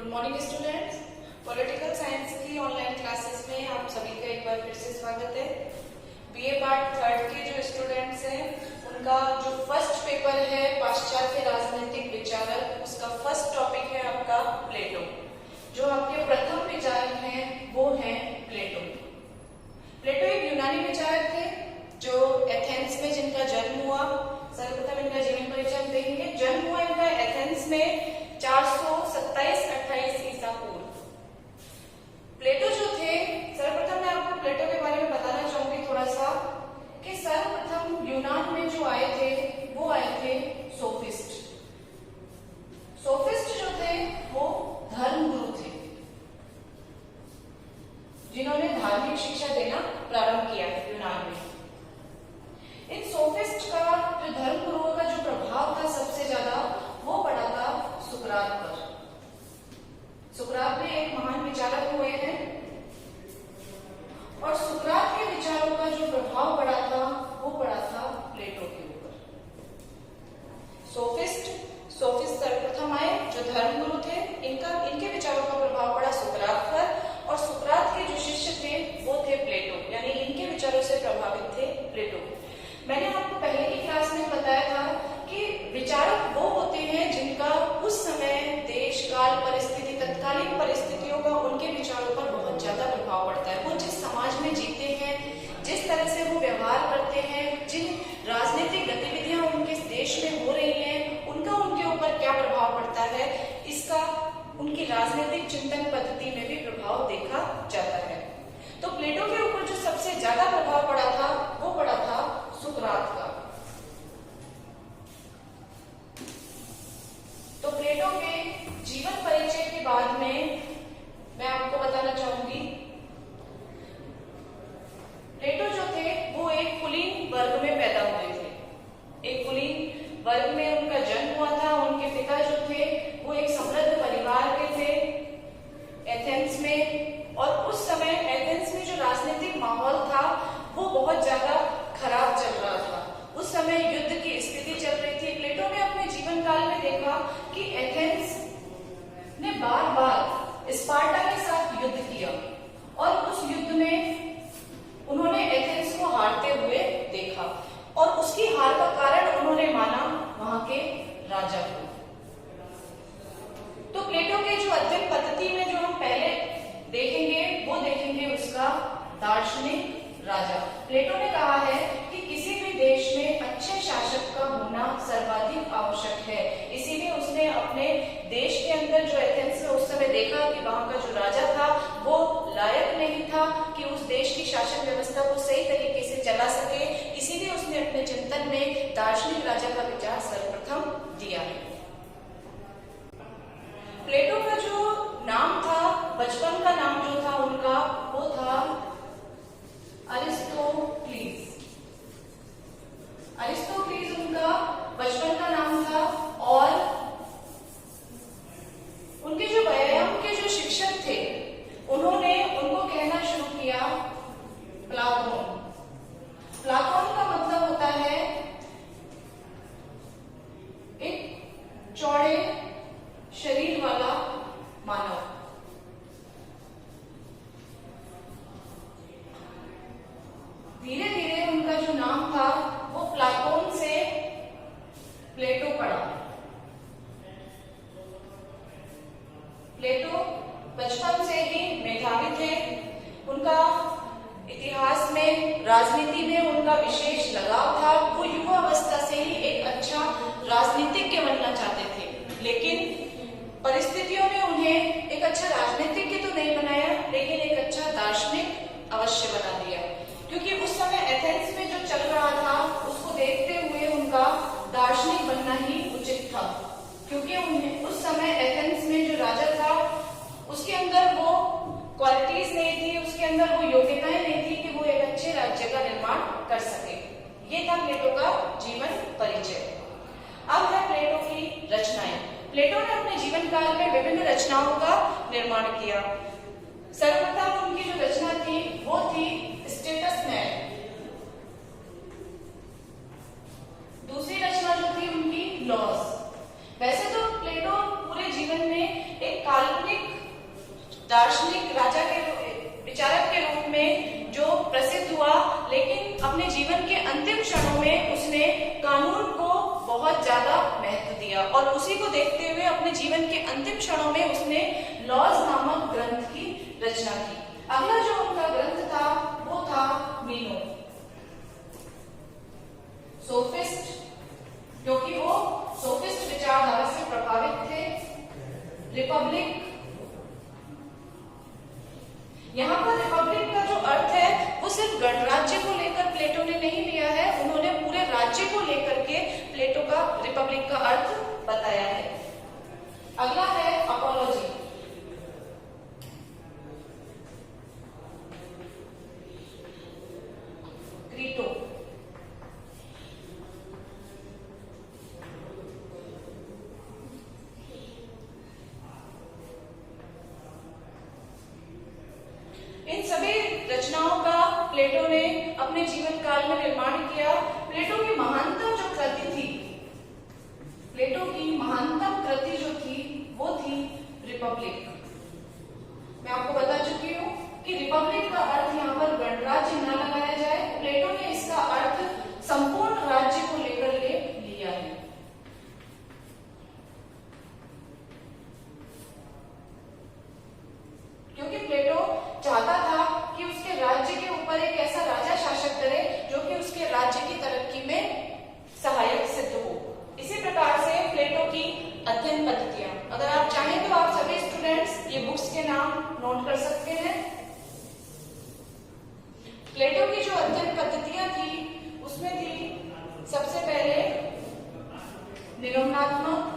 Good morning students. Political science की online classes में आप सभी का एक बार फिर से स्वागत है। बीए पार्ट थर्ड के जो स्टूडेंट्स हैं उनका जो फर्स्ट पेपर है पाश्चात्य राजनीतिक विचारक, उसका फर्स्ट टॉपिक है आपका प्लेटो। जो आपके प्रथम विचारक हैं वो हैं प्लेटो। प्लेटो एक यूनानी विचारक थे जो एथेंस में जिनका जन्म हुआ। सर्वप्रथम इनका जीवन परिचय हम देखेंगे। जन्म हुआ इनका एथेंस में 427-28 ईसा पूर्व। प्लेटो जो थे, सर्वप्रथम मैं आपको प्लेटो के बारे में बताना चाहूंगी थोड़ा सा कि सर्वप्रथम यूनान में जो आए थे वो आए थे सोफिस्ट। सोफिस्ट जो थे वो धर्मगुरु थे जिन्होंने धार्मिक शिक्षा देना प्रारंभ किया यूनान में। इन सोफिस्ट का जो धर्मगुरुओं का जो प्रभाव था सबसे ज्यादा वो पड़ा था सुकरात पर। सुकरात भी एक महान विचारक हुए हैं और सुकरात के विचारों का जो प्रभाव पड़ा था वो पड़ा था प्लेटो के ऊपर। सोफिस्ट सर्वप्रथम आए जो धर्मगुरु थे, इनके विचारों का प्रभाव पड़ा सुकरात पर और सुकरात के जो शिष्य थे वो थे प्लेटो, यानी इनके विचारों से प्रभावित थे प्लेटो। मैंने आपको पहले की क्लास में बताया था कि विचारक वो होते हैं जिनका उस समय देश काल परिस्थिति तत्कालीन परिस्थितियों का उनके विचारों पर बहुत ज्यादा प्रभाव पड़ता है। वो जिस समाज में जीते हैं, जिस तरह से वो व्यवहार करते हैं, जिन राजनीतिक गतिविधियां उनके देश में हो रही हैं, उनका उनके ऊपर क्या प्रभाव पड़ता है, इसका उनकी राजनीतिक चिंतन पद्धति में भी प्रभाव देखा जाता है। तो प्लेटो के ऊपर जो सबसे ज्यादा प्रभाव पड़ा था वो पड़ा था सुकरात का। तो प्लेटो के जीवन परिचय के बाद में मैं आपको बताना चाहूंगी, प्लेटो जो थे वो एक कुलीन वर्ग में पैदा हुए थे। एक कुलीन वर्ग में उनका जन्म हुआ था। उनके पिता जो थे वो एक समृद्ध परिवार के थे एथेंस में, और उस समय एथेंस में जो राजनीतिक माहौल था वो बहुत ज्यादा खराब चल रहा था। उस समय युद्ध की स्थिति चल रही थी। प्लेटो ने अपने जीवन काल में देखा कि एथेंस ने बार बार स्पार्टा के साथ युद्ध किया और उस युद्ध में उन्होंने एथेंस को हारते हुए देखा और उसकी हार का कारण उन्होंने माना वहां के राजा को। तो प्लेटो के जो अध्ययन पद्धति में जो हम पहले देखेंगे वो देखेंगे उसका दार्शनिक राजा। प्लेटो ने कहा है कि किसी भी देश में अच्छे शासक का होना सर्वाधिक आवश्यक है। इसीलिए उसने अपने देश के अंदर जो एथेंस में उस समय देखा कि वहां का जो राजा था वो लायक नहीं था कि उस देश की शासन व्यवस्था को सही तरीके से चला सके। इसीलिए उसने अपने चिंतन में दार्शनिक राजा का विचार सर्वप्रथम दिया है। प्लेटो का जो नाम था, बचपन का नाम जो था उनका वो था अरिस्टोक्लीज। अरिस्टोक्लीज उनका बचपन का नाम था और उनके जो व्यायाम के जो शिक्षक थे उन्होंने उनको कहना शुरू किया प्लाटोन। प्लाटोन का मतलब होता है एक चौड़े शरीर वाला मानव। धीरे धीरे उनका जो नाम था वो प्लाटोन से प्लेटो पड़ा। प्लेटो बचपन से ही मेधावी थे। उनका इतिहास में, राजनीति में उनका विशेष लगाव था। वो युवा अवस्था से ही एक अच्छा राजनीतिज्ञ बनना चाहते थे, लेकिन परिस्थितियों ने उन्हें एक अच्छा राजनीतिज्ञ तो नहीं बनाया, लेकिन एक अच्छा दार्शनिक अवश्य बना दिया। क्योंकि उस समय एथेंस में जो चल रहा था उसको देखते हुए उनका दार्शनिक बनना ही उचित था। क्योंकि उन्हें उस समय एथेंस में जो राजा था उसके अंदर वो क्वालिटीज नहीं थी, उसके अंदर वो योग्यताएं नहीं थी कि वो एक अच्छे राज्य का निर्माण कर सके। ये था प्लेटो का जीवन परिचय। अब है प्लेटो की रचनाएं। प्लेटो ने अपने जीवन काल में विभिन्न रचनाओं का निर्माण किया। सर्वप्रथम उनकी जो रचना थी वो थी स्टेटसमैन। दूसरी रचना जो थी उनकी लॉज। वैसे तो प्लेटो पूरे जीवन में एक काल्पनिक दार्शनिक राजा के विचारक के रूप में जो प्रसिद्ध हुआ, लेकिन अपने जीवन के अंतिम क्षणों में उसने कानून को बहुत ज्यादा महत्व दिया और उसी को देखते हुए अपने जीवन के अंतिम क्षणों में उसने लॉज नामक ग्रंथ की रचना की। अगला जो उनका ग्रंथ था वो था मीनो, सोफिस्ट, क्योंकि वो सोफिस्ट विचारधारा से प्रभावित थे। रिपब्लिक, यहाँ पर रिपब्लिक का जो अर्थ है वो सिर्फ गणराज्य को लेकर प्लेटो ने नहीं लिया है, उन्होंने पूरे राज्य को लेकर के प्लेटो का रिपब्लिक का अर्थ बताया है। अगला है अपोलॉजी। क्रीटो, इन सभी रचनाओं का प्लेटो ने अपने जीवन काल में निर्माण किया। प्लेटो की महानतम जो कृति थी, प्लेटो की महानतम कृति जो थी वो थी रिपब्लिक। मैं आपको बता चुकी हूँ कि रिपब्लिक का अर्थ यहाँ पर गणराज्य न लगाया जाए, प्लेटो ने इसका अर्थ संपूर्ण राज्य को लेकर ले लिया है। क्योंकि प्लेटो चाहता था कि उसके राज्य के ऊपर एक ऐसा राजा शासक करे जो कि उसके राज्य की तरक्की में सहायक सिद्ध हो। इसी प्रकार से प्लेटो की अध्ययन पद्धतियां, अगर आप चाहें तो आप सभी स्टूडेंट्स ये बुक्स के नाम नोट कर सकते हैं। प्लेटो की जो अध्ययन पद्धतियां थी उसमें थी सबसे पहले निगमनात्मक।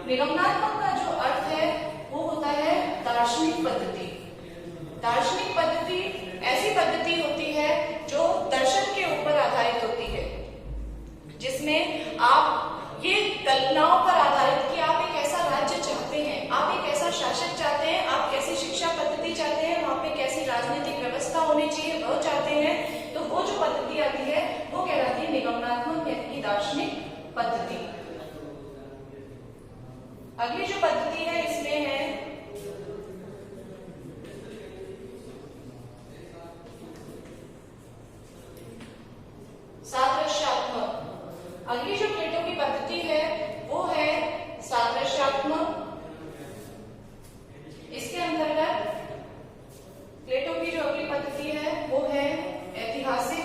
निगमनात्मक का जो अर्थ है वो होता है दार्शनिक पद्धति। दार्शनिक पद्धति ऐसी पद्धति होती है जो दर्शन के ऊपर आधारित होती है, जिसमें आप ये कल्पनाओं पर आधारित कि आप एक ऐसा राज्य चाहते हैं, आप एक ऐसा शासक चाहते हैं, आप कैसी शिक्षा पद्धति चाहते हैं, वहां पे कैसी राजनीतिक व्यवस्था होनी चाहिए वो चाहते हैं, तो वो जो पद्धति आती है वो कहलाती है निगमनात्मक यानी दार्शनिक पद्धति। अगली जो पद्धति है इसमें है सादृश्यात्मक। अगली जो प्लेटो की पद्धति है वो है सादृश्यात्मक। इसके अंतर्गत प्लेटो की जो अगली पद्धति है वो है ऐतिहासिक।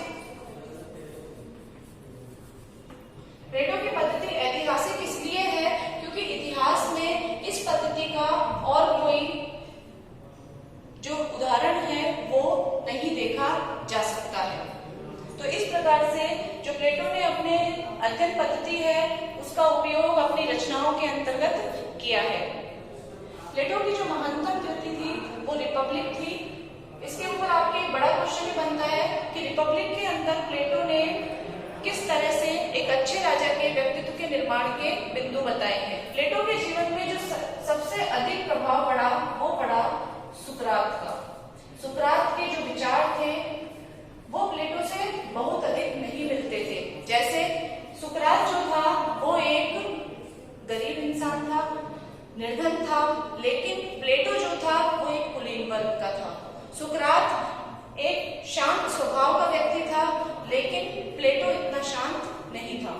प्लेटो की पद्धति ऐतिहासिक इसलिए है क्योंकि इतिहास में इस पद्धति का और कोई जो उदाहरण है वो नहीं देखा जा सकता है। तो इस प्रकार से जो प्लेटो ने अपने अध्ययन पद्धति है उसका उपयोग अपनी रचनाओं के अंतर्गत किया है। प्लेटो की जो महानतम कृति थी वो रिपब्लिक थी। इसके ऊपर आपके एक बड़ा क्वेश्चन बनता है कि रिपब्लिक के अंदर प्लेटो ने किस तरह से एक अच्छे राजा के व्यक्तित्व के निर्माण के बिंदु बताए हैं। प्लेटो के जीवन में जो सबसे अधिक प्रभाव पड़ा वो पड़ा सुकरात का। सुकरात के जो विचार थे वो प्लेटो से बहुत अधिक नहीं मिलते थे। जैसे सुकरात जो था वो एक गरीब इंसान था, निर्धन था, लेकिन प्लेटो जो था वो एक कुलीन वर्ग का था। सुकरात एक शांत स्वभाव का व्यक्ति था, लेकिन प्लेटो इतना शांत नहीं था।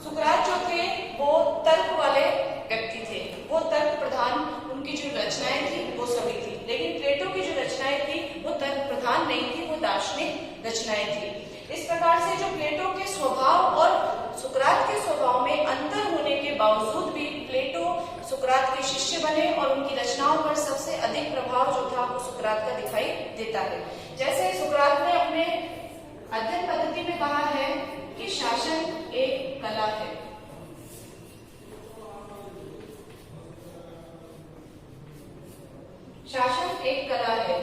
सुकरात जो थे वो तर्क वाले व्यक्ति थे, वो तर्क प्रधान उनकी जो रचनाएं थी वो सभी थी, लेकिन प्लेटो की जो रचनाएं थी वो तर्क प्रधान नहीं थी, वो दार्शनिक रचनाएं थी। इस प्रकार से जो प्लेटो के स्वभाव और सुकरात के स्वभाव में अंतर होने के बावजूद भी प्लेटो सुकरात के शिष्य बने और उनकी रचनाओं पर सबसे अधिक प्रभाव जो था वो सुकरात का दिखाई देता है। जैसे सुकरात ने अपने अध्ययन पद्धति में कहा है कि शासन एक कला है। शासन एक कला है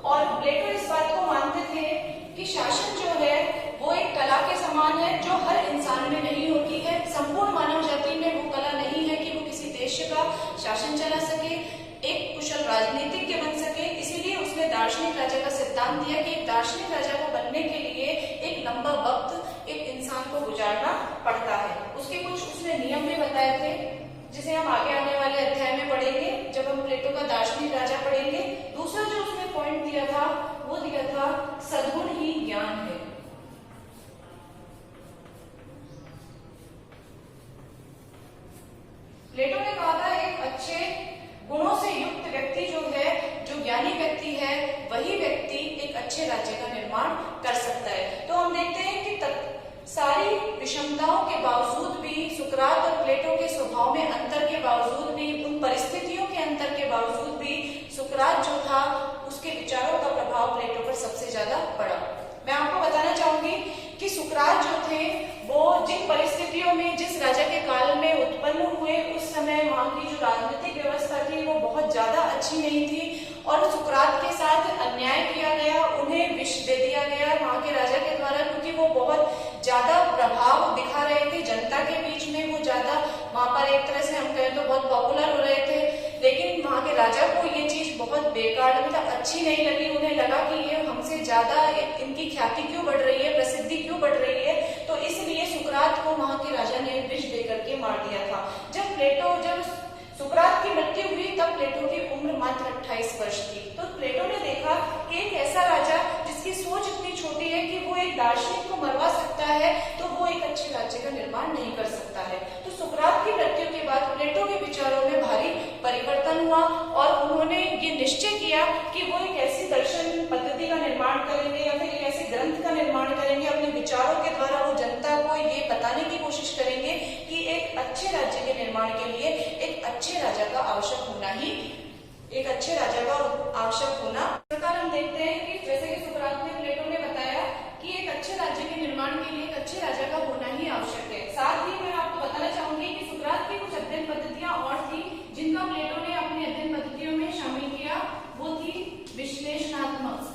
और प्लेटो इस बात को मानते थे कि शासन जो है वो एक कला के समान है जो हर इंसान में नहीं होती है। संपूर्ण मानव जाति में वो कला नहीं है कि वो किसी देश का शासन चला सके, एक कुशल राजनीतिज्ञ बन सके। इसीलिए उसने दार्शनिक राजा का सिद्धांत दिया कि एक दार्शनिक राजा को बनने के लिए एक लंबा वक्त एक इंसान को गुजारना पड़ता है। उसके कुछ उसने नियम भी बताए थे। जिसे हम आगे आने वाले अध्याय में पढ़ेंगे जब हम प्लेटो का दार्शनिक राजा पढ़ेंगे। दूसरा जो उसने पॉइंट दिया था वो दिया था सद्गुण ही ज्ञान है। प्लेटो ने कहा था एक अच्छे गुणों से युक्त व्यक्ति जो है, जो ज्ञानी व्यक्ति है, वही व्यक्ति एक अच्छे राज्य का निर्माण कर सकता है। तो हम देखते हैं कि सारी विषमताओं के बावजूद भी, सुकरात और प्लेटो के स्वभाव में अंतर के बावजूद भी, उन परिस्थितियों के अंतर के बावजूद भी सुकरात जो था उसके विचारों का प्रभाव प्लेटो पर सबसे ज्यादा पड़ा। मैं आपको बताना चाहूंगी कि सुकरात जो थे वो जिन परिस्थितियों में, जिस राजा के काल में उत्पन्न हुए, उस समय वहां की जो राजनीतिक व्यवस्था थी वो बहुत ज्यादा अच्छी नहीं थी और सुकरात के साथ अन्याय किया गया, उन्हें विष दे दिया गया वहां के राजा के द्वारा, क्योंकि वो बहुत ज्यादा प्रभाव दिखा रहे थे जनता के बीच में। वो ज्यादा वहां पर एक तरह से हम कहें तो बहुत पॉपुलर हो रहे थे, लेकिन वहां के राजा को ये चीज बहुत बेकार, मतलब अच्छी नहीं लगी। उन्हें लगा कि ये हमसे ज्यादा, इनकी ख्याति क्यों बढ़ रही है, प्रसिद्धि क्यों बढ़ रही है, तो इसलिए सुकरात को वहां के राजा ने विष दे करके मार दिया था। जब सुकरात की मृत्यु हुई तब प्लेटो की उम्र मात्र 28 वर्ष थी। तो प्लेटो ने देखा कि एक ऐसा राजा जिसकी सोच इतनी छोटी है कि वो एक दार्शनिक को मरवा सकता है, तो वो एक अच्छे राज्य का निर्माण नहीं कर सकता है। तो सुकरात की मृत्यु के बाद प्लेटो के विचारों में भारी परिवर्तन हुआ और उन्होंने ये निश्चय किया कि वो एक ऐसी दर्शन पद्धति का निर्माण करेंगे या फिर एक ऐसे ग्रंथ का निर्माण करेंगे, अपने विचारों के द्वारा वो जनता को ये बताने की कोशिश करेंगे कि एक अच्छे राज्य के निर्माण के लिए एक अच्छे राजा का आवश्यक होना ही, एक अच्छे राजा का आवश्यक होना। इस प्रकार हम देखते हैं कि जैसे कि सुकरात ने, प्लेटो ने बताया कि एक अच्छे राज्य के निर्माण के लिए एक अच्छे राजा का होना ही आवश्यक है। साथ ही मैं आपको बताना चाहूंगी कि सुकरात की कुछ अध्ययन पद्धतियां और थी जिनका प्लेटो ने अपनी अध्ययन पद्धतियों में शामिल किया। वो थी विश्लेषणात्मक,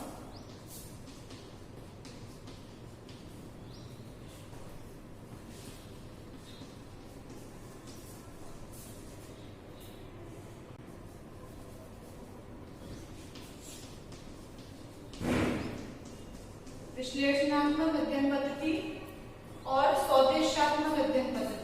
विश्लेषणात्मक अध्ययन पद्धति और सौदेशात्मक अध्ययन पद्धति।